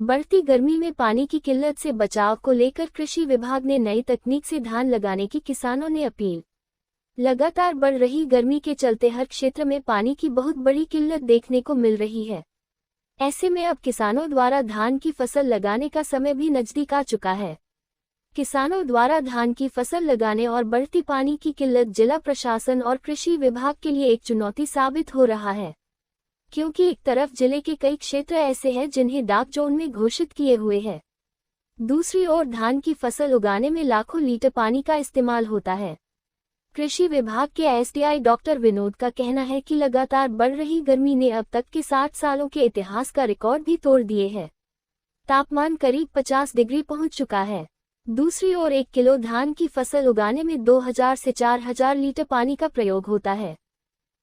बढ़ती गर्मी में पानी की किल्लत से बचाव को लेकर कृषि विभाग ने नई तकनीक से धान लगाने की किसानों ने अपील। लगातार बढ़ रही गर्मी के चलते हर क्षेत्र में पानी की बहुत बड़ी किल्लत देखने को मिल रही है। ऐसे में अब किसानों द्वारा धान की फसल लगाने का समय भी नजदीक आ चुका है। किसानों द्वारा धान की फसल लगाने और बढ़ती पानी की किल्लत जिला प्रशासन और कृषि विभाग के लिए एक चुनौती साबित हो रहा है, क्योंकि एक तरफ जिले के कई क्षेत्र ऐसे हैं जिन्हें डाक जोन में घोषित किए हुए हैं, दूसरी ओर धान की फसल उगाने में लाखों लीटर पानी का इस्तेमाल होता है। कृषि विभाग के एसडीआई डॉक्टर विनोद का कहना है कि लगातार बढ़ रही गर्मी ने अब तक के 60 सालों के इतिहास का रिकॉर्ड भी तोड़ दिए है। तापमान करीब 50 डिग्री पहुंच चुका है। दूसरी ओर 1 किलो धान की फसल उगाने में 2000 से 4000 लीटर पानी का प्रयोग होता है।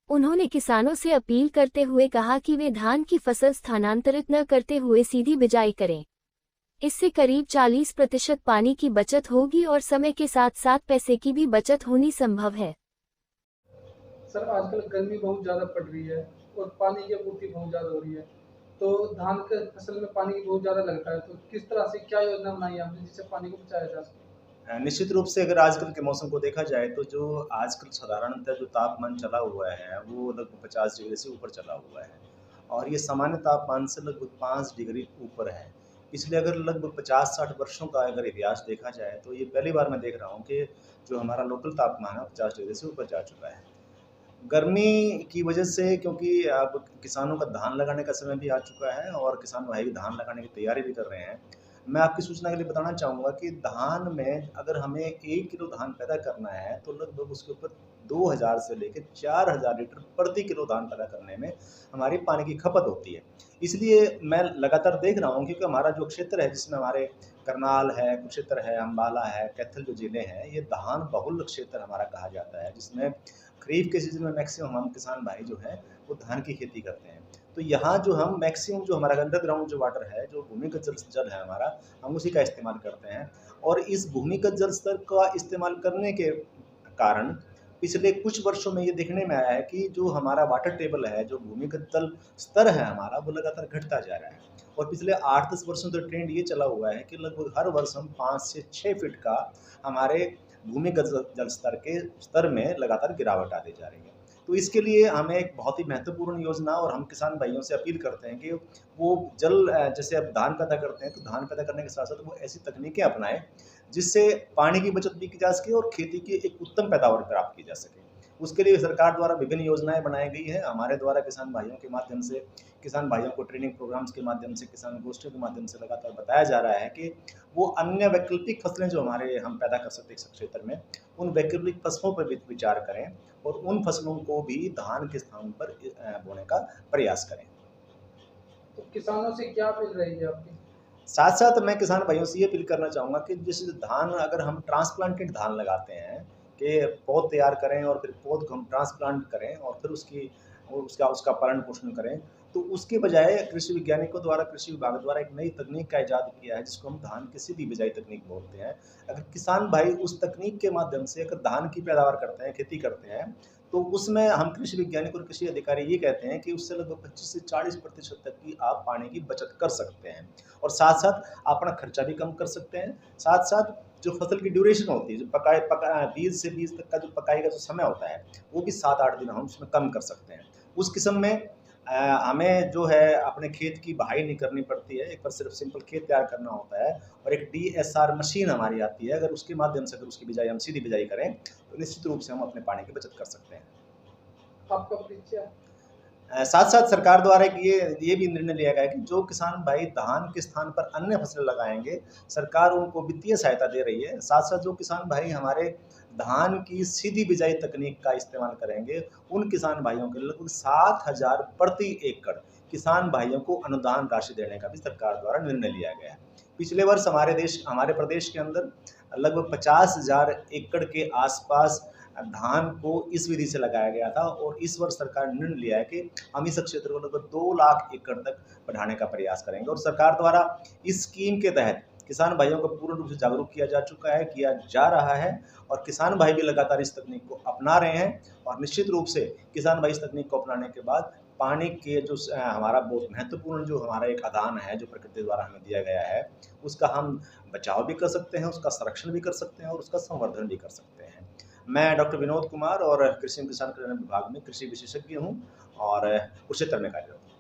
उन्होंने किसानों से अपील करते हुए कहा कि वे धान की फसल स्थानांतरित न करते हुए सीधी बिजाई करें। इससे करीब 40% पानी की बचत होगी और समय के साथ साथ पैसे की भी बचत होनी संभव है। सर, आजकल गर्मी बहुत ज़्यादा पड़ रही है और पानी की आपूर्ति बहुत ज़्यादा हो रही है। तो धान के फसल में पानी बहुत ज़्यादा लगता है, तो किस तरह से क्या योजना बनाई है आपने जिससे पानी को बचाया जा सके? निश्चित रूप से अगर आजकल के मौसम को देखा जाए तो जो आजकल साधारणतः जो तापमान चला हुआ है वो लगभग 50 डिग्री से ऊपर चला हुआ है और ये सामान्य तापमान से लगभग 5 डिग्री ऊपर है। इसलिए अगर लगभग 50-60 वर्षों का अगर इतिहास देखा जाए तो ये पहली बार मैं देख रहा हूँ कि जो हमारा लोकल तापमान है 50 डिग्री से ऊपर जा चुका है। गर्मी की वजह से, क्योंकि अब किसानों का धान लगाने का समय भी आ चुका है और किसान भाई भी धान लगाने की तैयारी भी कर रहे हैं। मैं आपकी सूचना के लिए बताना चाहूँगा कि धान में अगर हमें 1 किलो धान पैदा करना है तो लगभग उसके ऊपर 2000 से लेकर 4000 लीटर प्रति किलो धान पैदा करने में हमारी पानी की खपत होती है। इसलिए मैं लगातार देख रहा हूँ क्योंकि हमारा जो क्षेत्र है जिसमें हमारे करनाल है, कुरुक्षेत्र है, अम्बाला है, कैथल जो ज़िले हैं, ये धान बहुल क्षेत्र हमारा कहा जाता है, जिसमें खरीफ के सीज़न में मैक्सिमम हम किसान भाई जो हैं वो धान की खेती करते हैं। तो यहाँ जो हम मैक्सिमम जो हमारा अंडरग्राउंड जो वाटर है, जो भूमिगत जल है हमारा, हम उसी का इस्तेमाल करते हैं और इस भूमिगत जल स्तर का इस्तेमाल करने के कारण पिछले कुछ वर्षों में ये देखने में आया है कि जो हमारा वाटर टेबल है, जो भूमिगत जल स्तर है हमारा, वो लगातार घटता जा रहा है और पिछले 8-10 वर्षों से ट्रेंड ये चला हुआ है कि लगभग हर वर्ष हम 5 से 6 फीट का हमारे भूमिगत जल स्तर में लगातार गिरावट आती जा रही है। तो इसके लिए हमें एक बहुत ही महत्वपूर्ण योजना और हम किसान भाइयों से अपील करते हैं कि वो जैसे अब धान पैदा करते हैं तो धान पैदा करने के साथ-साथ वो ऐसी तकनीकें अपनाएँ जिससे पानी की बचत भी की जा सके और खेती की एक उत्तम पैदावार प्राप्त की जा सके। उसके लिए सरकार द्वारा विभिन्न योजनाएँ बनाई गई हैं। हमारे द्वारा किसान भाइयों के माध्यम से, किसान भाइयों को ट्रेनिंग प्रोग्राम्स के माध्यम से, किसान गोष्ठियों के माध्यम से लगातार बताया जा रहा है कि वो अन्य वैकल्पिक फसलें जो हमारे हम पैदा कर सकते हैं इस क्षेत्र में, उन वैकल्पिक फसलों पर भी विचार करें और उन फसलों को भी धान के स्थान पर बोने का प्रयास करें। तो किसानों से क्या अपील रहेगी आपकी? साथ-साथ मैं किसान भाइयों से ये अपील करना चाहूँगा कि जैसे धान अगर हम ट्रांसप्लांटेड धान लगाते हैं कि पौध तैयार करें और फिर पौध को हम ट्रांसप्लांट करें और फिर उसका उसका पालन-पोषण करें, तो उसके बजाय कृषि वैज्ञानिकों द्वारा, कृषि विभाग द्वारा एक नई तकनीक का इजाद किया है जिसको हम धान की सीधी बिजाई तकनीक बोलते हैं। अगर किसान भाई उस तकनीक के माध्यम से अगर धान की पैदावार करते हैं, खेती करते हैं, तो उसमें हम कृषि वैज्ञानिक और कृषि अधिकारी ये कहते हैं कि उससे लगभग 25 से 40% तक की आप पानी की बचत कर सकते हैं और साथ-साथ अपना खर्चा भी कम कर सकते हैं। साथ-साथ जो फसल की ड्यूरेशन होती है, जो बीज से बीज तक का जो पकाई का जो समय होता है, वो भी 7-8 दिन हम उसमें कम कर सकते हैं। उस किस्म में हमें जो है अपने खेत की बहाई नहीं करनी पड़ती है, एक बार सिर्फ सिंपल खेत तैयार करना होता है और एक डीएसआर मशीन हमारी आती है, अगर उसके माध्यम से अगर उसकी बिजाई हम सीधी बिजाई करें, तो निश्चित रूप से हम अपने पानी की बचत कर सकते हैं। आपका परिचय? साथ-साथ सरकार द्वारा एक ये भी निर्णय लिया गया है कि जो किसान भाई धान के स्थान पर अन्य फसलें लगाएँगे, सरकार उनको वित्तीय सहायता दे रही है। साथ-साथ जो किसान भाई हमारे धान की सीधी बिजाई तकनीक का इस्तेमाल करेंगे, उन किसान भाइयों के लिए लगभग 7000 प्रति एकड़ किसान भाइयों को अनुदान राशि देने का भी सरकार द्वारा निर्णय लिया गया है। पिछले वर्ष हमारे प्रदेश के अंदर लगभग 50,000 एकड़ के आसपास धान को इस विधि से लगाया गया था और इस वर्ष सरकार ने निर्णय लिया है कि हम इस क्षेत्र को लगभग 2 लाख एकड़ तक बढ़ाने का प्रयास करेंगे और सरकार द्वारा इस स्कीम के तहत किसान भाइयों को पूर्ण रूप से जागरूक किया जा चुका है, किया जा रहा है और किसान भाई भी लगातार इस तकनीक को अपना रहे हैं और निश्चित रूप से किसान भाई इस तकनीक को अपनाने के बाद पानी के जो हमारा बहुत महत्वपूर्ण जो हमारा एक आदान है, जो प्रकृति द्वारा हमें दिया गया है, उसका हम बचाव भी कर सकते हैं, उसका संरक्षण भी कर सकते हैं और उसका संवर्धन भी कर सकते हैं। मैं डॉक्टर विनोद कुमार और कृषि एवं किसान कल्याण विभाग में कृषि विशेषज्ञ हूँ और कृषि क्षेत्र में कार्यरत हूँ।